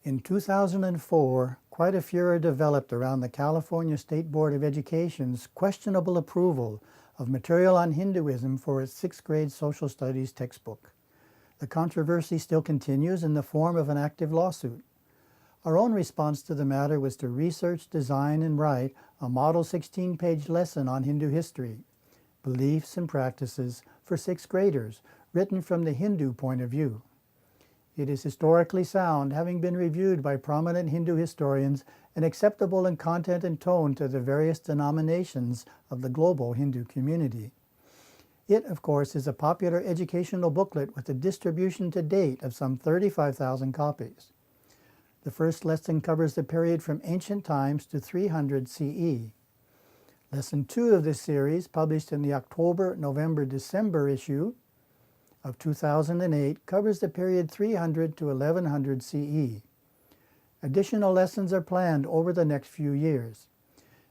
In 2004, quite a furor developed around the California State Board of Education's questionable approval of material on Hinduism for its 6th grade social studies textbook. The controversy still continues in the form of an active lawsuit. Our own response to the matter was to research, design, and write a model 16-page lesson on Hindu history, beliefs and practices for 6th graders, written from the Hindu point of view. It is historically sound, having been reviewed by prominent Hindu historians, and acceptable in content and tone to the various denominations of the global Hindu community. It, of course, is a popular educational booklet with a distribution to date of some 35,000 copies. The first lesson covers the period from ancient times to 300 CE. Lesson 2 of this series, published in the October, November, December issue of 2008, covers the period 300 to 1100 CE. Additional lessons are planned over the next few years.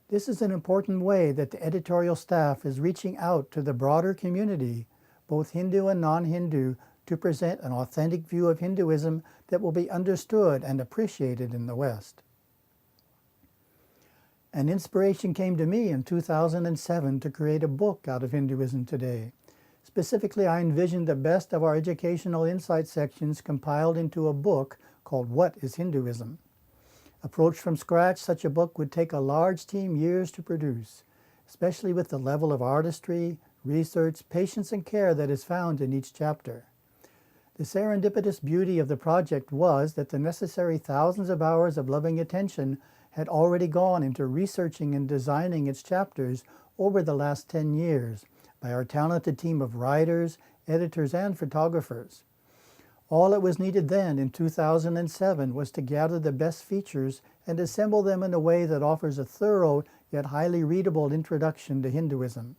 This is an important way that the editorial staff is reaching out to the broader community, both Hindu and non-Hindu, to present an authentic view of Hinduism that will be understood and appreciated in the West. An inspiration came to me in 2007 to create a book out of Hinduism today. Specifically, I envisioned the best of our educational insight sections compiled into a book called What is Hinduism? Approached from scratch, such a book would take a large team years to produce, especially with the level of artistry, research, patience, and care that is found in each chapter. The serendipitous beauty of the project was that the necessary thousands of hours of loving attention had already gone into researching and designing its chapters over the last 10 years by our talented team of writers, editors, and photographers. All that was needed then in 2007 was to gather the best features and assemble them in a way that offers a thorough yet highly readable introduction to Hinduism.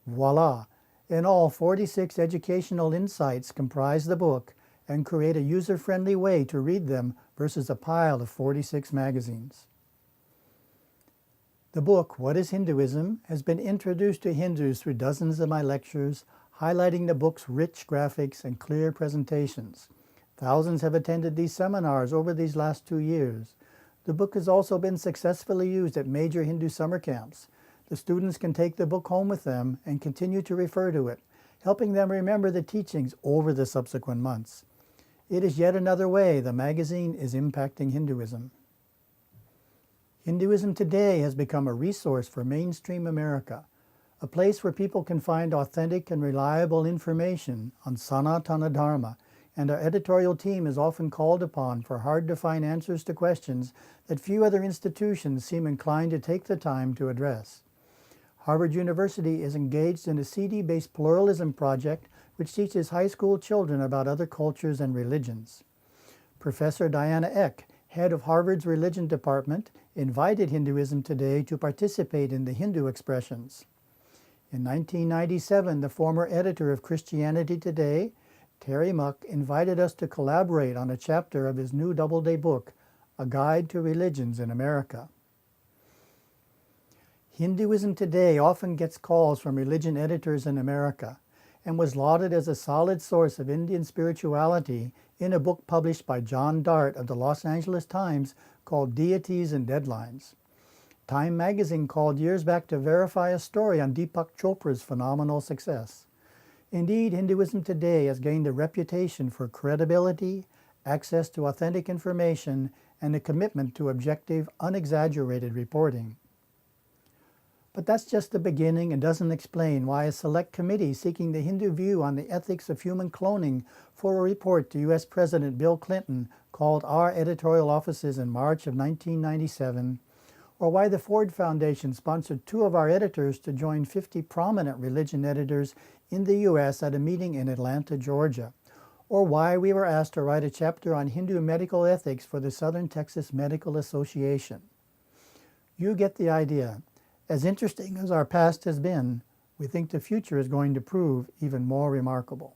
Voila! In all, 46 educational insights comprise the book and create a user-friendly way to read them versus a pile of 46 magazines. The book, What is Hinduism?, has been introduced to Hindus through dozens of my lectures, highlighting the book's rich graphics and clear presentations. Thousands have attended these seminars over these last 2 years. The book has also been successfully used at major Hindu summer camps. The students can take the book home with them and continue to refer to it, helping them remember the teachings over the subsequent months. It is yet another way the magazine is impacting Hinduism. Hinduism today has become a resource for mainstream America, a place where people can find authentic and reliable information on Sanatana Dharma, and our editorial team is often called upon for hard-to-find answers to questions that few other institutions seem inclined to take the time to address. Harvard University is engaged in a CD-based pluralism project which teaches high school children about other cultures and religions. Professor Diana Eck, head of Harvard's Religion Department, invited Hinduism Today to participate in the Hindu expressions. In 1997, the former editor of Christianity Today, Terry Muck, invited us to collaborate on a chapter of his new Doubleday book, A Guide to Religions in America. Hinduism Today often gets calls from religion editors in America and was lauded as a solid source of Indian spirituality in a book published by John Dart of the Los Angeles Times called Deities and Deadlines. Time magazine called years back to verify a story on Deepak Chopra's phenomenal success. Indeed, Hinduism Today has gained a reputation for credibility, access to authentic information, and a commitment to objective, unexaggerated reporting. But that's just the beginning and doesn't explain why a select committee seeking the Hindu view on the ethics of human cloning for a report to U.S. President Bill Clinton called our editorial offices in March of 1997, or why the Ford Foundation sponsored 2 of our editors to join 50 prominent religion editors in the U.S. at a meeting in Atlanta, Georgia, or why we were asked to write a chapter on Hindu medical ethics for the Southern Texas Medical Association. You get the idea. As interesting as our past has been, we think the future is going to prove even more remarkable.